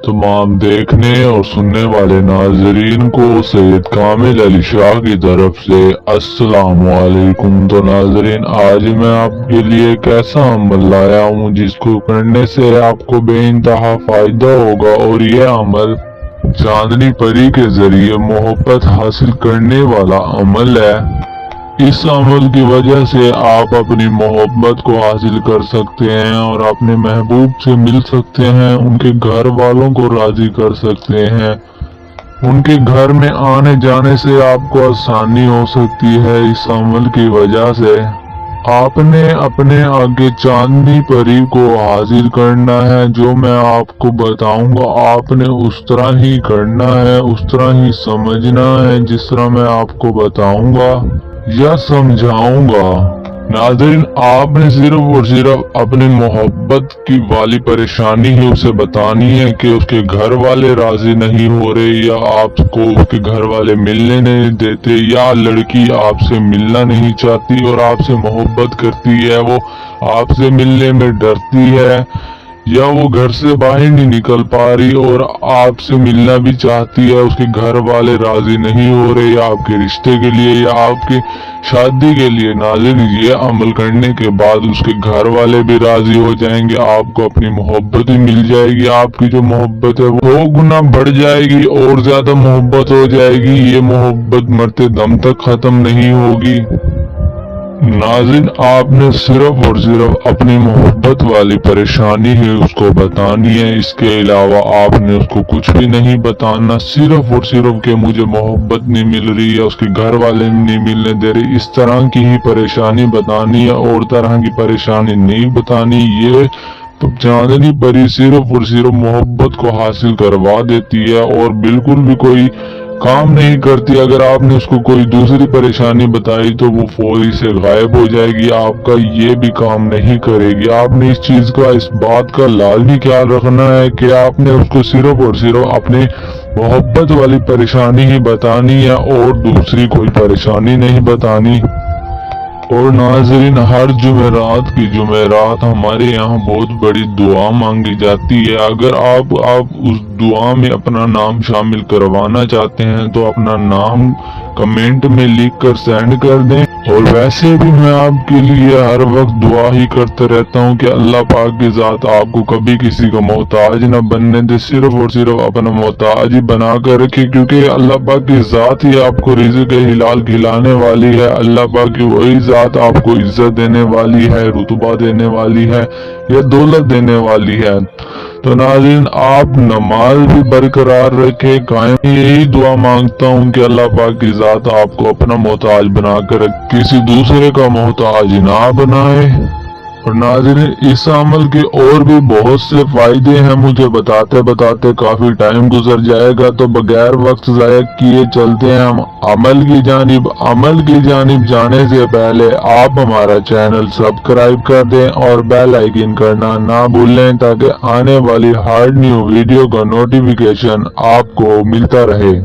तमाम देखने और सुनने वाले नाजरीन को सैयद कामिल अली शाह की तरफ से अस्सलाम वालेकुम। तो नाजरीन, आज मैं आपके लिए एक ऐसा अमल लाया हूँ जिसको करने से आपको बेइंतहा फायदा होगा, और यह अमल चांदनी परी के जरिए मोहब्बत हासिल करने वाला अमल है। इस अमल की वजह से आप अपनी मोहब्बत को हासिल कर सकते हैं और अपने महबूब से मिल सकते हैं, उनके घर वालों को राजी कर सकते हैं, उनके घर में आने जाने से आपको आसानी हो सकती है। इस अमल की वजह से आपने अपने आगे चांदनी परी को हासिल करना है। जो मैं आपको बताऊंगा आपने उस तरह ही करना है, उस तरह ही समझना है जिस तरह मैं आपको बताऊंगा या समझाऊंगा। नाज़रीन, आपने सिर्फ और सिर्फ अपनी मोहब्बत की वाली परेशानी ही उसे बतानी है कि उसके घर वाले राजी नहीं हो रहे, या आपको उसके घर वाले मिलने नहीं देते, या लड़की आपसे मिलना नहीं चाहती और आपसे मोहब्बत करती है, वो आपसे मिलने में डरती है, या वो घर से बाहर नहीं निकल पा रही और आपसे मिलना भी चाहती है, उसके घर वाले राजी नहीं हो रहे, या आपके रिश्ते के लिए या आपकी शादी के लिए। नाज़रीन, ये अमल करने के बाद उसके घर वाले भी राजी हो जाएंगे, आपको अपनी मोहब्बत भी मिल जाएगी, आपकी जो मोहब्बत है वो गुना बढ़ जाएगी और ज्यादा मोहब्बत हो जाएगी। ये मोहब्बत मरते दम तक खत्म नहीं होगी। नाज़रीन, आपने सिर्फ और सिर्फ अपनी मोहब्बत वाली परेशानी ही उसको बतानी है। इसके अलावा आपने उसको कुछ भी नहीं बताना। सिर्फ और सिर्फ कि मुझे मोहब्बत नहीं मिल रही है, उसके घर वाले नहीं मिलने दे रहे, इस तरह की ही परेशानी बतानी है और तरह की परेशानी नहीं बतानी। ये तो चांदनी परी सिर्फ और सिर्फ मोहब्बत को हासिल करवा देती है और बिल्कुल भी कोई काम नहीं करती। अगर आपने उसको कोई दूसरी परेशानी बताई तो वो फौरी से गायब हो जाएगी, आपका ये भी काम नहीं करेगी। आपने इस चीज का, इस बात का लाजमी ख्याल रखना है कि आपने उसको सिर्फ और सिर्फ अपने मोहब्बत वाली परेशानी ही बतानी है और दूसरी कोई परेशानी नहीं बतानी। और नाज़रीन, हर जुमेरात की जुमेरात हमारे यहाँ बहुत बड़ी दुआ मांगी जाती है। अगर आप उस दुआ में अपना नाम शामिल करवाना चाहते हैं तो अपना नाम कमेंट में लिख कर सेंड कर दें। और वैसे भी मैं आपके लिए हर वक्त दुआ ही करता रहता हूँ कि अल्लाह पाक की जात आपको कभी किसी का मोहताज न बनने दे, सिर्फ और सिर्फ अपना मोहताज ही बना कर रखे, क्योंकि अल्लाह पाक की जात ही आपको रिज़्क़ हिलाल खिलाने वाली है। अल्लाह पाक की वही जात आपको इज्जत देने वाली है, रुतबा देने वाली है या दौलत देने वाली है। तो नाज़रीन, आप नमाज भी बरकरार रखे, कायम। यही दुआ मांगता हूँ कि अल्लाह पाक की जात आपको अपना मोहताज बनाकर किसी दूसरे का मोहताज ना बनाए। और नाज़रीन, इस अमल के और भी बहुत से फायदे हैं, मुझे बताते बताते काफी टाइम गुजर जाएगा, तो बगैर वक्त जाया किए चलते हैं हम अमल की जानिब। अमल की जानिब जाने से पहले आप हमारा चैनल सब्सक्राइब कर दें और बेल आइकन करना ना भूलें, ताकि आने वाली हर न्यू वीडियो का नोटिफिकेशन आपको मिलता रहे।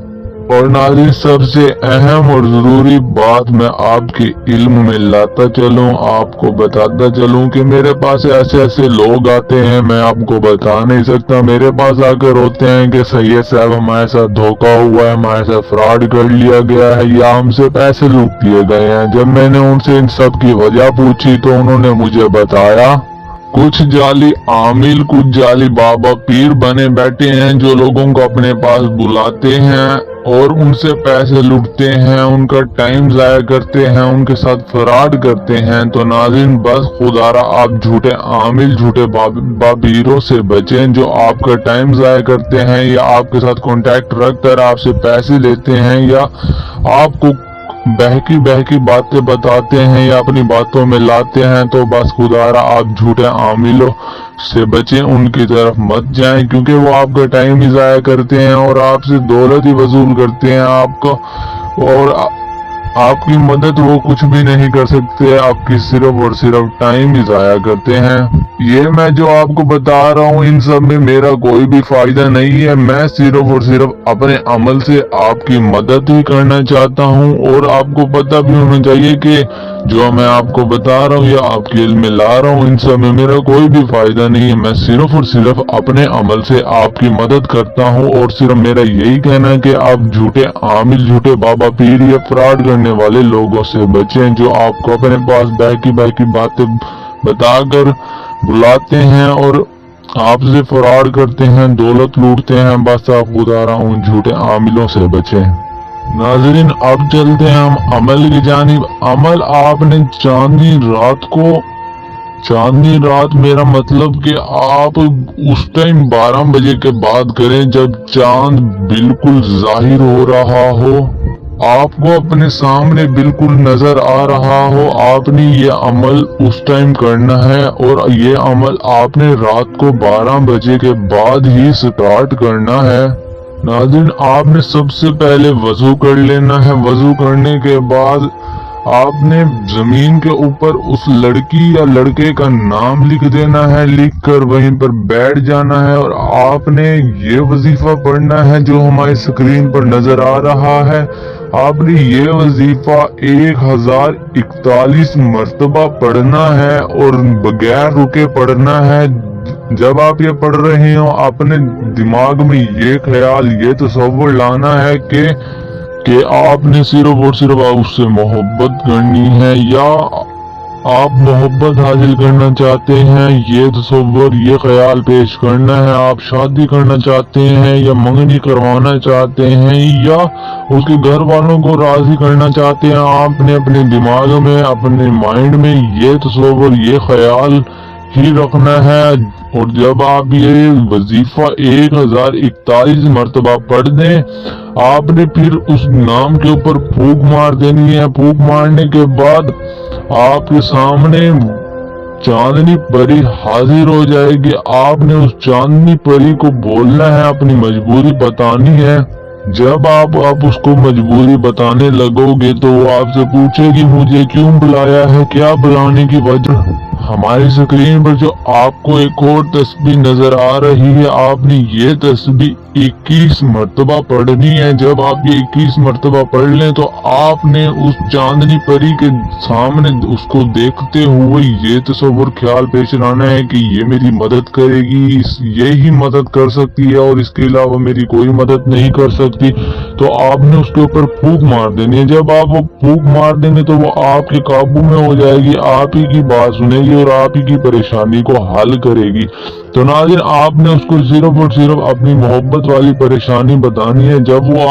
और नाज़रीन, सबसे अहम और जरूरी बात मैं आपके इल्म में लाता चलूं, आपको बताता चलूं कि मेरे पास ऐसे ऐसे लोग आते हैं, मैं आपको बता नहीं सकता। मेरे पास आकर रोते हैं कि सैयद साहब हमारे साथ धोखा हुआ है, हमारे साथ फ्रॉड कर लिया गया है, या हमसे पैसे लूट लिए गए हैं। जब मैंने उनसे इन सब की वजह पूछी तो उन्होंने मुझे बताया कुछ जाली आमिल, कुछ जाली बाबा पीर बने बैठे हैं जो लोगों को अपने पास बुलाते हैं और उनसे पैसे लूटते हैं, उनका टाइम जाया करते हैं, उनके साथ फ्रॉड करते हैं। तो नाज़रीन, बस खुदारा आप झूठे आमिल, झूठे बाबीरों से बचें जो आपका टाइम जाया करते हैं, या आपके साथ कॉन्टेक्ट रखकर आपसे पैसे लेते हैं, या आपको बहकी बहकी बातें बताते हैं या अपनी बातों में लाते हैं। तो बस खुदारा आप झूठे आमिलों से बचें, उनकी तरफ मत जाएं, क्योंकि वो आपका टाइम ही जाया करते हैं और आपसे दौलत ही वसूल करते हैं आपको। और आपकी मदद वो कुछ भी नहीं कर सकते, आपकी सिर्फ और सिर्फ टाइम ही जाया करते हैं। ये मैं जो आपको बता रहा हूँ इन सब में मेरा कोई भी फायदा नहीं है, मैं सिर्फ और सिर्फ अपने अमल से आपकी मदद ही करना चाहता हूँ। और आपको पता भी होना चाहिए कि जो मैं आपको बता रहा हूँ या आपके इल्म में ला रहा हूँ इन सब में मेरा कोई भी फायदा नहीं है, मैं सिर्फ और सिर्फ अपने अमल से आपकी मदद करता हूँ। और सिर्फ मेरा यही कहना है कि आप झूठे आमिल, झूठे बाबा पीर या फ्रॉड करने वाले लोगों से बचें, जो आपको अपने पास बाकी बातें बताकर बुलाते हैं और आपसे फ्रॉड करते हैं, दौलत लूटते हैं। बस आपको बता रहा हूँ झूठे आमिलों से बचें। नाज़रीन, अब चलते हैं हम अमल की जानिब। अमल आपने चांदनी रात मेरा मतलब कि आप उस टाइम 12 बजे के बाद करें जब चांद बिल्कुल जाहिर हो रहा हो, आपको अपने सामने बिल्कुल नजर आ रहा हो। आपने ये अमल उस टाइम करना है और ये अमल आपने रात को 12 बजे के बाद ही स्टार्ट करना है। नाज़रीन, आपने सबसे पहले वजू कर लेना है। वजू करने के बाद आपने जमीन के ऊपर उस लड़की या लड़के का नाम लिख देना है, लिख कर वहीं पर बैठ जाना है और आपने ये वजीफा पढ़ना है जो हमारी स्क्रीन पर नजर आ रहा है। आपने ये वजीफा 1041 मर्तबा पढ़ना है और बगैर रुके पढ़ना है। जब आप ये पढ़ रहे हो अपने दिमाग में ये ख्याल, ये तसव्वुर लाना है कि आपने सिर्फ और सिर्फ उससे मोहब्बत करनी है या आप मोहब्बत हासिल करना चाहते हैं। ये तसव्वुर, ये ख्याल पेश करना है। आप शादी करना चाहते हैं या मंगनी करवाना चाहते हैं या उसके घर वालों को राजी करना चाहते हैं। आपने अपने दिमाग में, अपने माइंड में ये तसव्वुर, ये ख्याल ही रखना है। और जब आप ये वजीफा 1041 मर्तबा पढ़ दें, आपने फिर उस नाम के ऊपर फूंक मार देनी है। फूंक मारने के बाद आपके सामने चांदनी परी हाजिर हो जाएगी। आपने उस चांदनी परी को बोलना है, अपनी मजबूरी बतानी है। जब आप उसको मजबूरी बताने लगोगे तो वो आपसे पूछेगी मुझे क्यों बुलाया है, क्या बुलाने की वजह। हमारी स्क्रीन पर जो आपको एक और तस्बीह नजर आ रही है, आपने ये तस्बीह 21 मर्तबा पढ़नी है। जब आप ये 21 मर्तबा पढ़ लें तो आपने उस चांदनी परी के सामने उसको देखते हुए ये तस्वीर ख्याल पेश लाना है कि ये मेरी मदद करेगी, ये ही मदद कर सकती है और इसके अलावा मेरी कोई मदद नहीं कर सकती। तो आपने उसके ऊपर फूंक मार देनी है। जब आप वो फूंक मार देंगे तो वो आपके काबू में हो जाएगी, आप ही की बात सुनेगी और आप ही की परेशानी को हल करेगी। तो नाज़रीन, आपने उसको सिर्फ और सिर्फ अपनी मोहब्बत वाली परेशानी बतानी है। जब वो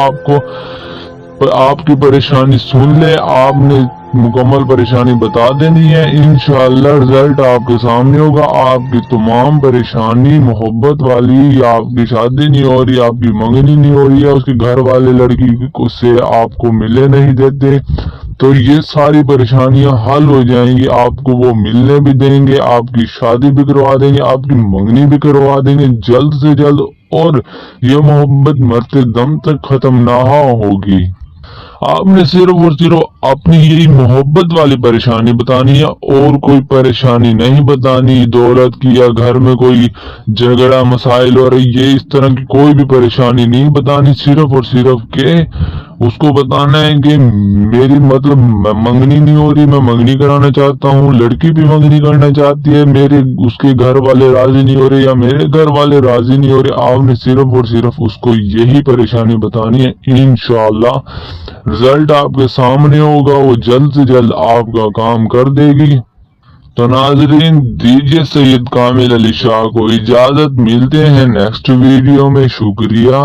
आपकी परेशानी सुन ले, आपने मुकम्मल परेशानी बता देनी है। इंशाअल्लाह रिजल्ट आपके सामने होगा। आपकी तमाम परेशानी मोहब्बत वाली, या आपकी शादी नहीं हो रही, आपकी मंगनी नहीं हो रही है, उसके घर वाले लड़की से आपको मिले नहीं देते, तो ये सारी परेशानियां हल हो जाएंगी। आपको वो मिलने भी देंगे, आपकी शादी भी करवा देंगे, आपकी मंगनी भी करवा देंगे जल्द से जल्द, और ये मोहब्बत मरते दम तक खत्म ना होगी। आपने सिर्फ और सिर्फ अपनी यही मोहब्बत वाली परेशानी बतानी है और कोई परेशानी नहीं बतानी। दौलत की या घर में कोई झगड़ा मसाइल और ये इस तरह की कोई भी परेशानी नहीं बतानी। सिर्फ और सिर्फ के उसको बताना है कि मेरी मतलब मंगनी नहीं हो रही, मैं मंगनी कराना चाहता हूँ, लड़की भी मंगनी करना चाहती है, मेरे उसके घर वाले राजी नहीं हो रहे या मेरे घर वाले राजी नहीं हो रहे। आपने सिर्फ और सिर्फ उसको यही परेशानी बतानी है। इंशाअल्लाह रिजल्ट आपके सामने होगा, वो जल्द से जल्द आपका काम कर देगी। तो नाजरीन, दीजिए सैयद कामिल अली शाह को इजाजत, मिलते हैं नेक्स्ट वीडियो में। शुक्रिया।